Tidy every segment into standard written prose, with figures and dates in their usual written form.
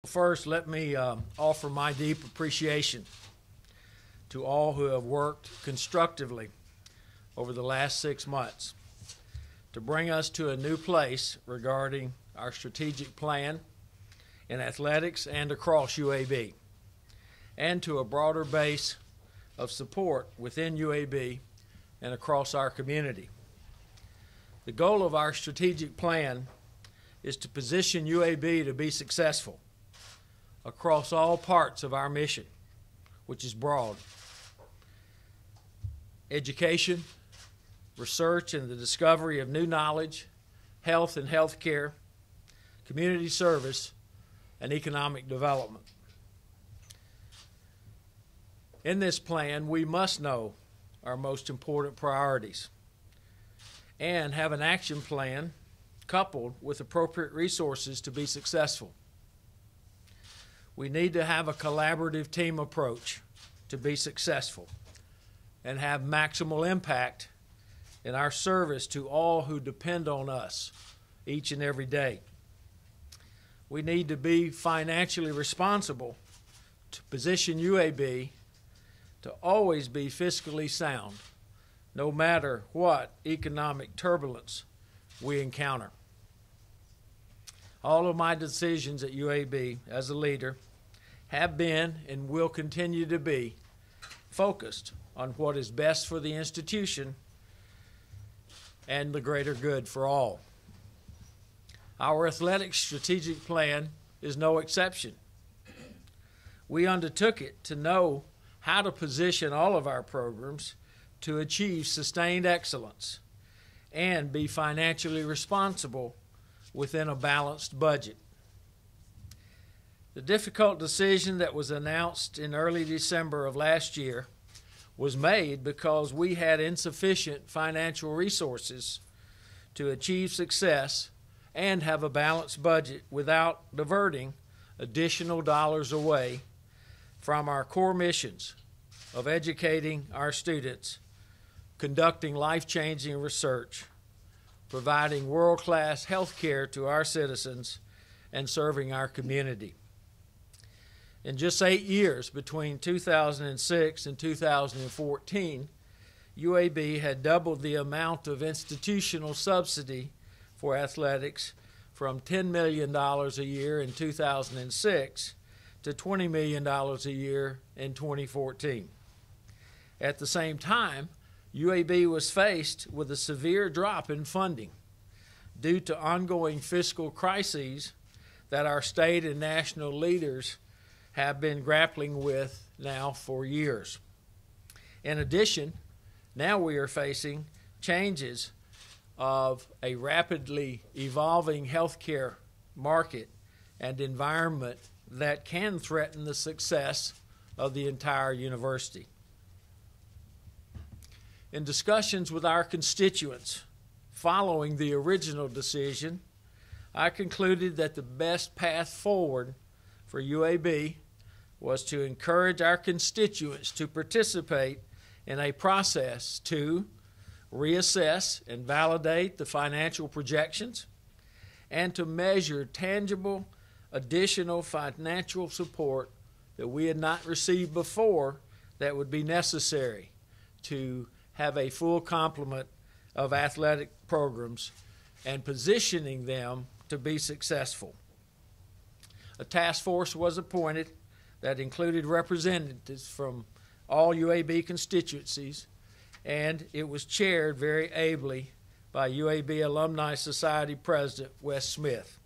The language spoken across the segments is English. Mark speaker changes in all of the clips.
Speaker 1: First, let me offer my deep appreciation to all who have worked constructively over the last 6 months to bring us to a new place regarding our strategic plan in athletics and across UAB, and to a broader base of support within UAB and across our community. The goal of our strategic plan is to position UAB to be successful across all parts of our mission, which is broad: education, research and the discovery of new knowledge, health and healthcare, community service, and economic development. In this plan, we must know our most important priorities and have an action plan coupled with appropriate resources to be successful. We need to have a collaborative team approach to be successful and have maximal impact in our service to all who depend on us each and every day. We need to be financially responsible to position UAB to always be fiscally sound, no matter what economic turbulence we encounter. All of my decisions at UAB as a leader have been and will continue to be focused on what is best for the institution and the greater good for all. Our athletics strategic plan is no exception. We undertook it to know how to position all of our programs to achieve sustained excellence and be financially responsible within a balanced budget. The difficult decision that was announced in early December of last year was made because we had insufficient financial resources to achieve success and have a balanced budget without diverting additional dollars away from our core missions of educating our students, conducting life-changing research, providing world-class health care to our citizens, and serving our community. In just 8 years, between 2006 and 2014, UAB had doubled the amount of institutional subsidy for athletics from $10 million a year in 2006 to $20 million a year in 2014. At the same time, UAB was faced with a severe drop in funding due to ongoing fiscal crises that our state and national leaders have been grappling with now for years. In addition, now we are facing changes of a rapidly evolving healthcare market and environment that can threaten the success of the entire university. In discussions with our constituents following the original decision, I concluded that the best path forward for UAB was to encourage our constituents to participate in a process to reassess and validate the financial projections and to measure tangible additional financial support that we had not received before that would be necessary to have a full complement of athletic programs and positioning them to be successful. A task force was appointed that included representatives from all UAB constituencies, and it was chaired very ably by UAB Alumni Society President Wes Smith.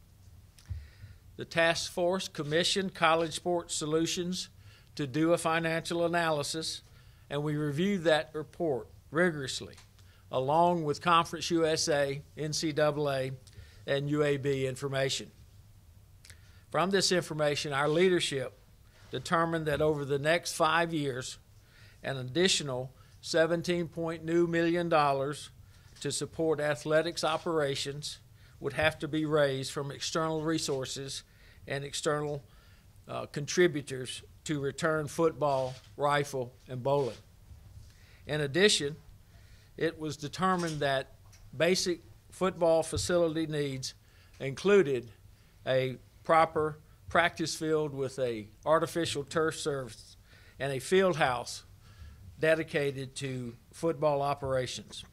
Speaker 1: The task force commissioned College Sports Solutions to do a financial analysis, and we reviewed that report rigorously, along with Conference USA, NCAA, and UAB information. From this information, our leadership determined that over the next 5 years, an additional $17.2 million to support athletics operations would have to be raised from external resources and external contributors to return football, rifle, and bowling. In addition, it was determined that basic football facility needs included a proper practice field with a artificial turf surface and a field house dedicated to football operations.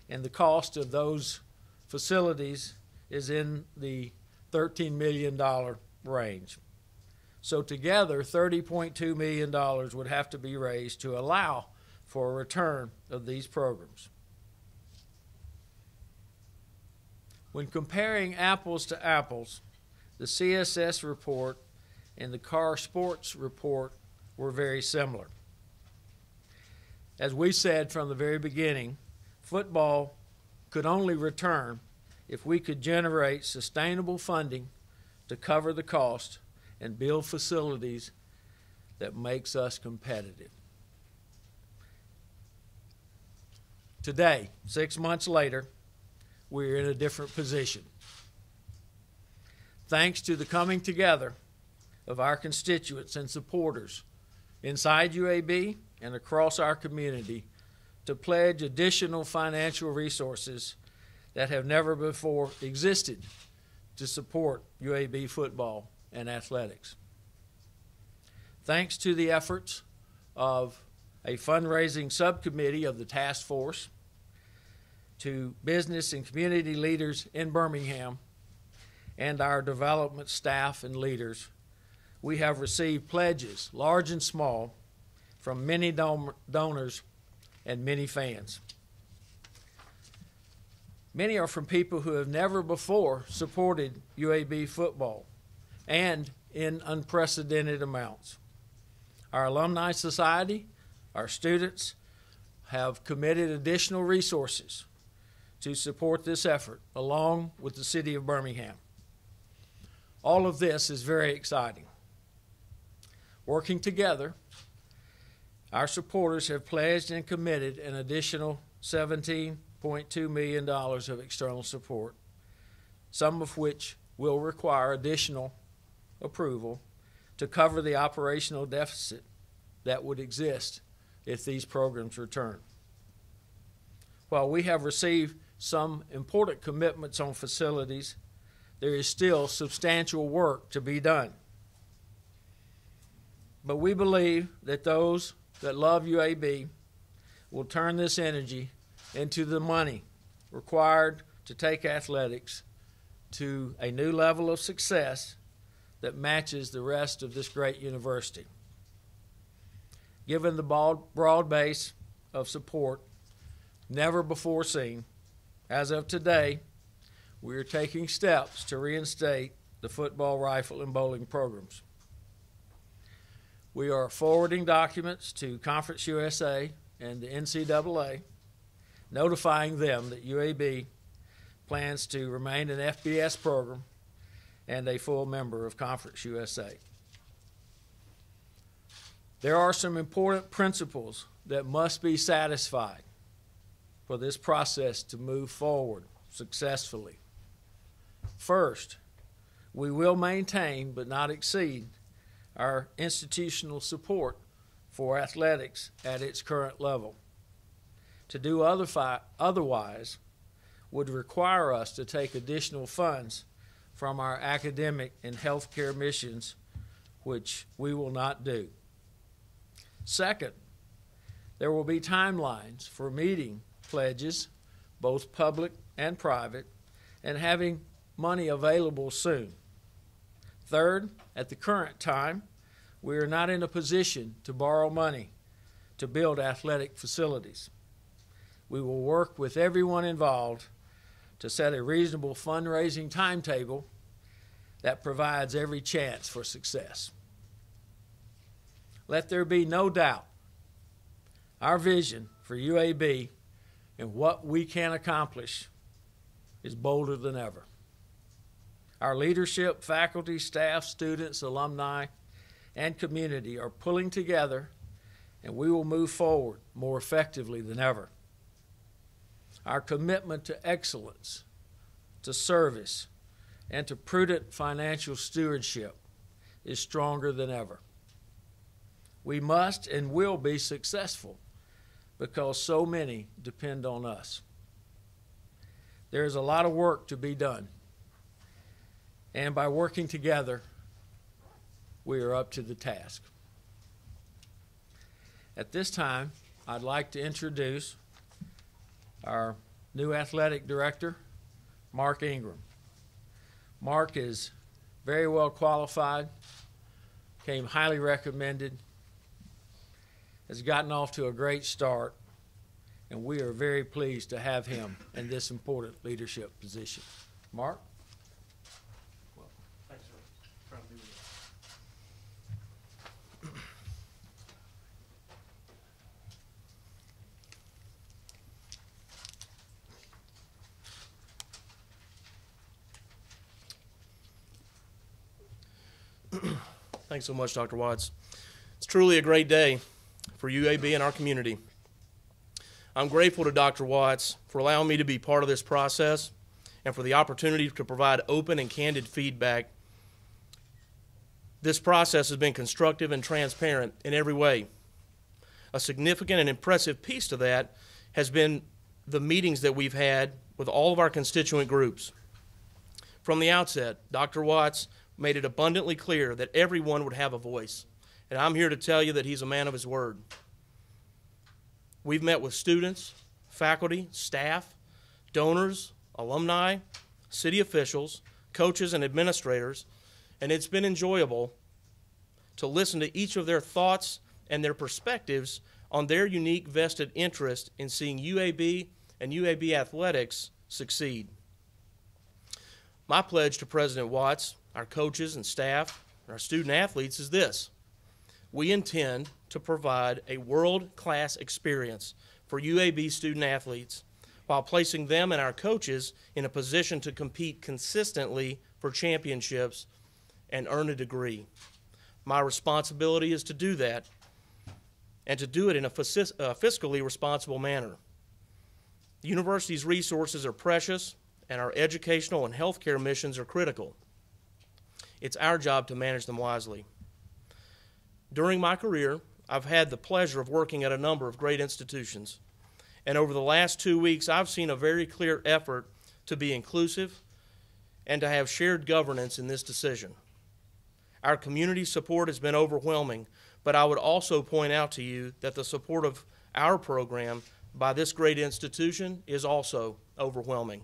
Speaker 1: And the cost of those facilities is in the $13 million range. So together, $30.2 million would have to be raised to allow for a return of these programs. When comparing apples to apples, the CSS report and the Carr Sports report were very similar. As we said from the very beginning, football could only return if we could generate sustainable funding to cover the cost and build facilities that makes us competitive. Today, 6 months later, we're in a different position. Thanks to the coming together of our constituents and supporters inside UAB and across our community to pledge additional financial resources that have never before existed to support UAB football and athletics. Thanks to the efforts of a fundraising subcommittee of the task force, to business and community leaders in Birmingham, and our development staff and leaders, we have received pledges, large and small, from many donors and many fans. Many are from people who have never before supported UAB football, and in unprecedented amounts. Our Alumni Society, our students, have committed additional resources to support this effort, along with the city of Birmingham. All of this is very exciting. Working together, our supporters have pledged and committed an additional $17.2 million of external support, some of which will require additional approval to cover the operational deficit that would exist if these programs return. While we have received some important commitments on facilities, there is still substantial work to be done. But we believe that those that love UAB will turn this energy into the money required to take athletics to a new level of success that matches the rest of this great university. Given the broad base of support never before seen, as of today, we are taking steps to reinstate the football, rifle, and bowling programs. We are forwarding documents to Conference USA and the NCAA, notifying them that UAB plans to remain an FBS program and a full member of Conference USA. There are some important principles that must be satisfied for this process to move forward successfully. First, we will maintain but not exceed our institutional support for athletics at its current level. To do otherwise would require us to take additional funds from our academic and healthcare missions, which we will not do. Second, there will be timelines for meeting pledges, both public and private, and having money available soon. Third, at the current time, we are not in a position to borrow money to build athletic facilities. We will work with everyone involved to set a reasonable fundraising timetable that provides every chance for success. Let there be no doubt, our vision for UAB and what we can accomplish is bolder than ever. Our leadership, faculty, staff, students, alumni, and community are pulling together, and we will move forward more effectively than ever. Our commitment to excellence, to service, and to prudent financial stewardship is stronger than ever. We must and will be successful because so many depend on us. There is a lot of work to be done, and by working together, we are up to the task. At this time, I'd like to introduce our new athletic director, Mark Ingram. Mark is very well qualified, came highly recommended, has gotten off to a great start, and we are very pleased to have him in this important leadership position. Mark?
Speaker 2: Well, thanks for trying to be with us. Thanks so much, Dr. Watts. It's truly a great day for UAB and our community. I'm grateful to Dr. Watts for allowing me to be part of this process and for the opportunity to provide open and candid feedback. This process has been constructive and transparent in every way. A significant and impressive piece to that has been the meetings that we've had with all of our constituent groups. From the outset, Dr. Watts made it abundantly clear that everyone would have a voice, and I'm here to tell you that he's a man of his word. We've met with students, faculty, staff, donors, alumni, city officials, coaches, and administrators, and it's been enjoyable to listen to each of their thoughts and their perspectives on their unique vested interest in seeing UAB and UAB athletics succeed. My pledge to President Watts, our coaches and staff, and our student athletes is this: we intend to provide a world-class experience for UAB student athletes while placing them and our coaches in a position to compete consistently for championships and earn a degree. My responsibility is to do that and to do it in a fiscally responsible manner. The university's resources are precious, and our educational and healthcare missions are critical. It's our job to manage them wisely. During my career, I've had the pleasure of working at a number of great institutions, and over the last 2 weeks, I've seen a very clear effort to be inclusive and to have shared governance in this decision. Our community support has been overwhelming, but I would also point out to you that the support of our program by this great institution is also overwhelming.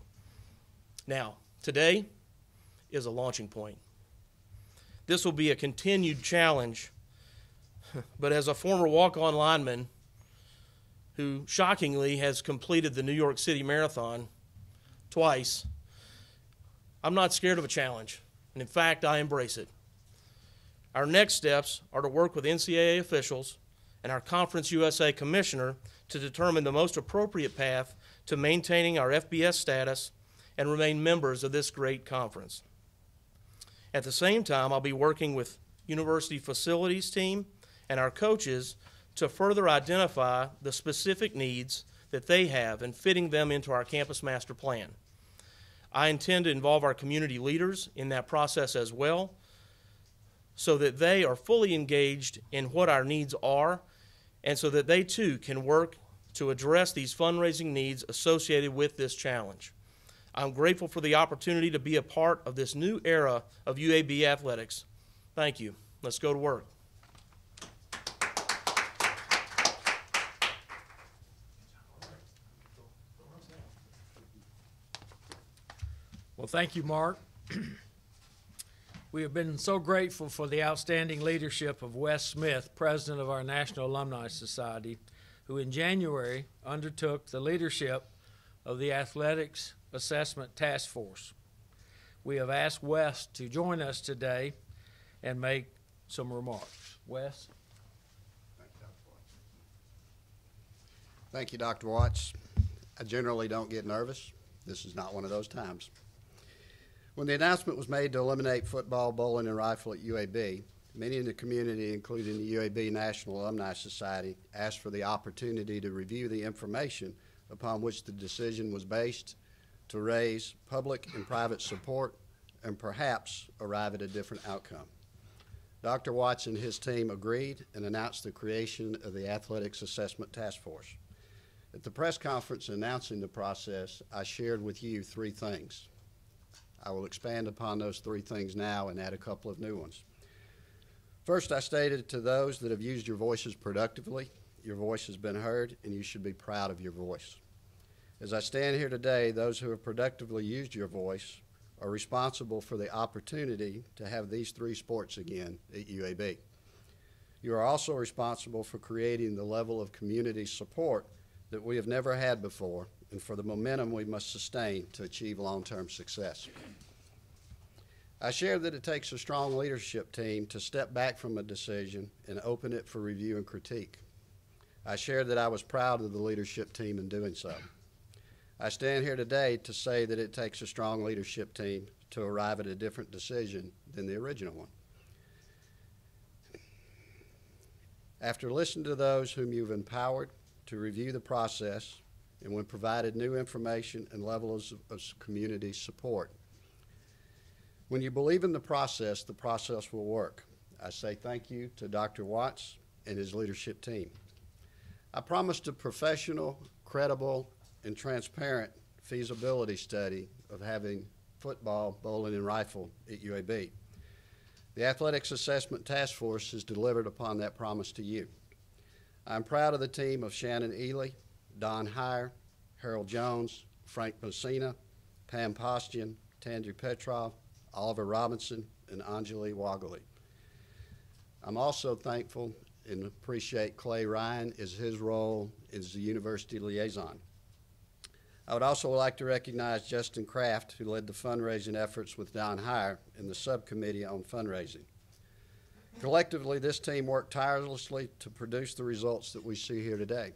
Speaker 2: Now, today is a launching point. This will be a continued challenge, but as a former walk-on lineman who shockingly has completed the New York City Marathon twice, I'm not scared of a challenge, and in fact, I embrace it. Our next steps are to work with NCAA officials and our Conference USA Commissioner to determine the most appropriate path to maintaining our FBS status and remain members of this great conference. At the same time, I'll be working with university facilities team and our coaches to further identify the specific needs that they have and fitting them into our campus master plan. I intend to involve our community leaders in that process as well, so that they are fully engaged in what our needs are and so that they too can work to address these fundraising needs associated with this challenge. I'm grateful for the opportunity to be a part of this new era of UAB athletics. Thank you. Let's go to work.
Speaker 1: Well, thank you, Mark. We have been so grateful for the outstanding leadership of Wes Smith, president of our National Alumni Society, who in January undertook the leadership of the Athletics Assessment Task Force. We have asked Wes to join us today and make some remarks. Wes?
Speaker 3: Thank you, Dr. Watts. I generally don't get nervous. This is not one of those times. When the announcement was made to eliminate football, bowling, and rifle at UAB, many in the community, including the UAB National Alumni Society, asked for the opportunity to review the information upon which the decision was based to raise public and private support and perhaps arrive at a different outcome. Dr. Watts and his team agreed and announced the creation of the Athletics Assessment Task Force. At the press conference announcing the process, I shared with you 3 things. I will expand upon those 3 things now and add a couple of new ones. First, I stated to those that have used your voices productively, your voice has been heard, and you should be proud of your voice. As I stand here today, those who have productively used your voice are responsible for the opportunity to have these three sports again at UAB. You are also responsible for creating the level of community support that we have never had before and for the momentum we must sustain to achieve long-term success. I shared that it takes a strong leadership team to step back from a decision and open it for review and critique. I shared that I was proud of the leadership team in doing so. I stand here today to say that it takes a strong leadership team to arrive at a different decision than the original one. After listening to those whom you've empowered to review the process and when provided new information and levels of community support, when you believe in the process will work. I say thank you to Dr. Watts and his leadership team. I promised a professional, credible, and transparent feasibility study of having football, bowling, and rifle at UAB. The Athletics Assessment Task Force has delivered upon that promise to you. I'm proud of the team of Shannon Ely, Don Heyer, Harold Jones, Frank Messina, Pam Postian, Tandri Petrov, Oliver Robinson, and Anjali Wagali. I'm also thankful and appreciate Clay Ryan as his role as the university liaison. I would also like to recognize Justin Kraft, who led the fundraising efforts with Don Heyer in the subcommittee on fundraising. Collectively, this team worked tirelessly to produce the results that we see here today.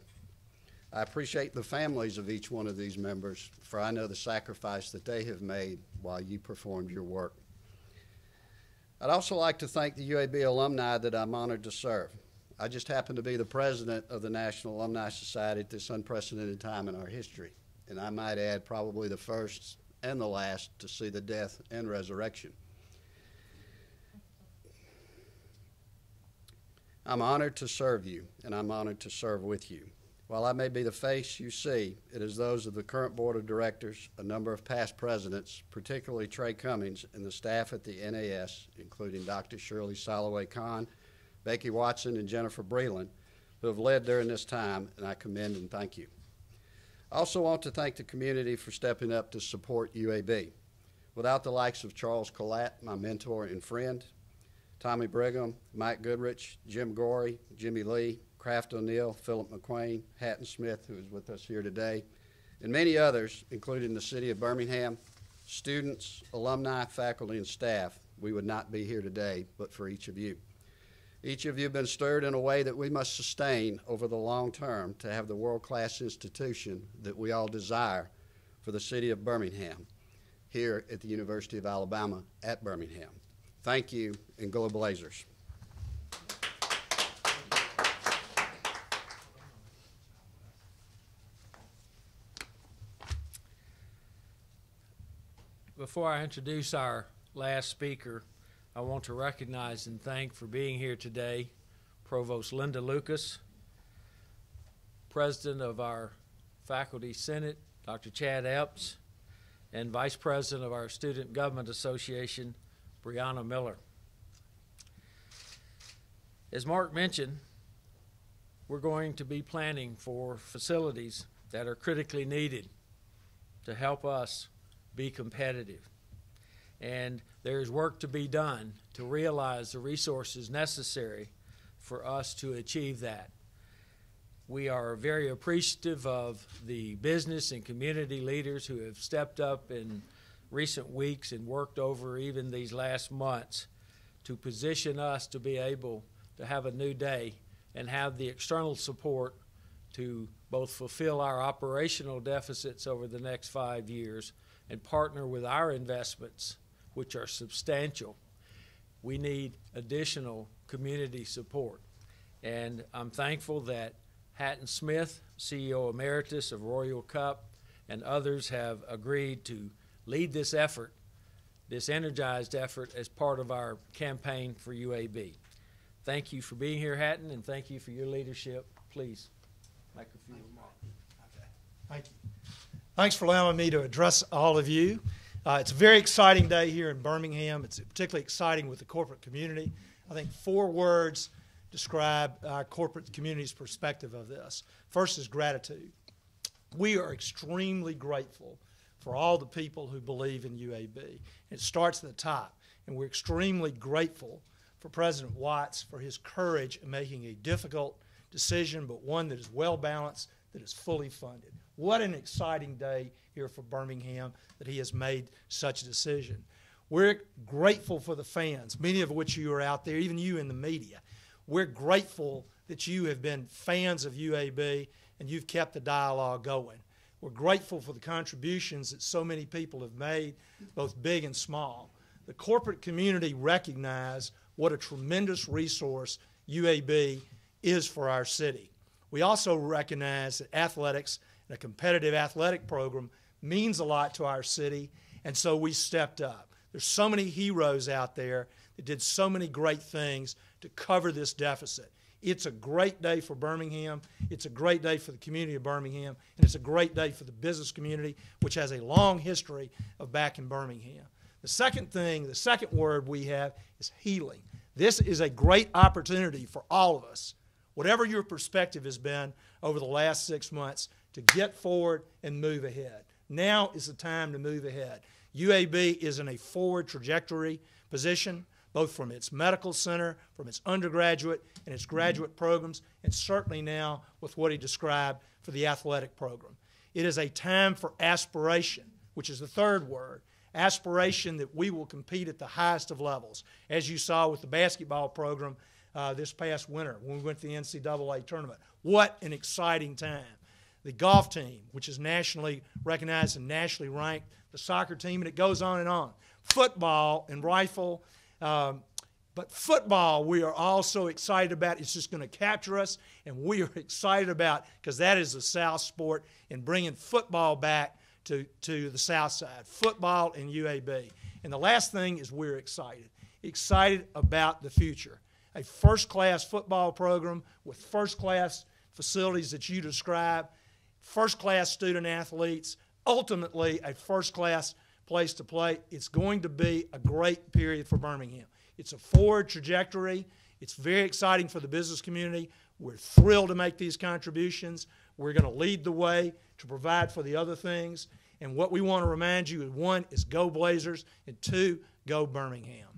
Speaker 3: I appreciate the families of each one of these members, for I know the sacrifice that they have made while you performed your work. I'd also like to thank the UAB alumni that I'm honored to serve. I just happen to be the president of the National Alumni Society at this unprecedented time in our history, and I might add probably the first and the last to see the death and resurrection. I'm honored to serve you, and I'm honored to serve with you. While I may be the face you see, it is those of the current board of directors, a number of past presidents, particularly Trey Cummings, and the staff at the NAS, including Dr. Shirley Soloway-Kahn, Becky Watson, and Jennifer Breland, who have led during this time, and I commend and thank you. I also want to thank the community for stepping up to support UAB. Without the likes of Charles Collette, my mentor and friend, Tommy Brigham, Mike Goodrich, Jim Gorey, Jimmy Lee, Kraft O'Neill, Philip McQueen, Hatton Smith, who is with us here today, and many others, including the City of Birmingham, students, alumni, faculty, and staff, we would not be here today but for each of you. Each of you have been stirred in a way that we must sustain over the long term to have the world-class institution that we all desire for the City of Birmingham here at the University of Alabama at Birmingham. Thank you, and go Blazers.
Speaker 1: Before I introduce our last speaker, I want to recognize and thank for being here today Provost Linda Lucas, President of our Faculty Senate, Dr. Chad Epps, and Vice President of our Student Government Association, Brianna Miller. As Mark mentioned, we're going to be planning for facilities that are critically needed to help us be competitive. And there's work to be done to realize the resources necessary for us to achieve that. We are very appreciative of the business and community leaders who have stepped up in recent weeks and worked over even these last months to position us to be able to have a new day and have the external support to both fulfill our operational deficits over the next 5 years and partner with our investments, which are substantial. We need additional community support. And I'm thankful that Hatton Smith, CEO Emeritus of Royal Cup, and others have agreed to lead this effort, this energized effort, as part of our campaign for UAB. Thank you for being here, Hatton, and thank you for your leadership. Please make a few remarks.
Speaker 4: Okay. Thank you. Thanks for allowing me to address all of you. It's a very exciting day here in Birmingham. It's particularly exciting with the corporate community. I think 4 words describe our corporate community's perspective of this. First is gratitude. We are extremely grateful for all the people who believe in UAB. It starts at the top, and we're extremely grateful for President Watts for his courage in making a difficult decision, but one that is well balanced, that is fully funded. What an exciting day here for Birmingham that he has made such a decision. We're grateful for the fans, many of which you are out there, even you in the media. We're grateful that you have been fans of UAB and you've kept the dialogue going. We're grateful for the contributions that so many people have made, both big and small. The corporate community recognize what a tremendous resource UAB is for our city. We also recognize that athletics and a competitive athletic program means a lot to our city, and so we stepped up. There's so many heroes out there that did so many great things to cover this deficit. It's a great day for Birmingham. It's a great day for the community of Birmingham, and it's a great day for the business community, which has a long history of back in Birmingham. The second word we have is healing. This is a great opportunity for all of us, whatever your perspective has been over the last 6 months, to get forward and move ahead. Now is the time to move ahead. UAB is in a forward trajectory position, both from its medical center, from its undergraduate and its graduate programs, and certainly now with what he described for the athletic program. It is a time for aspiration, which is the third word. Aspiration that we will compete at the highest of levels, as you saw with the basketball program this past winter when we went to the NCAA tournament. What an exciting time. The golf team, which is nationally recognized and nationally ranked, the soccer team, and it goes on and on. Football and rifle. But football, we are also excited about. It's just going to capture us, and we are excited about, because that is the South sport, and bringing football back to the South side. Football and UAB. And the last thing is we're excited about the future. A first-class football program with first-class facilities that you describe, first-class student athletes, ultimately a first-class place to play. It's going to be a great period for Birmingham. It's a forward trajectory. It's very exciting for the business community. We're thrilled to make these contributions. We're going to lead the way to provide for the other things. And what we want to remind you is, 1, is go Blazers, and 2, go Birmingham.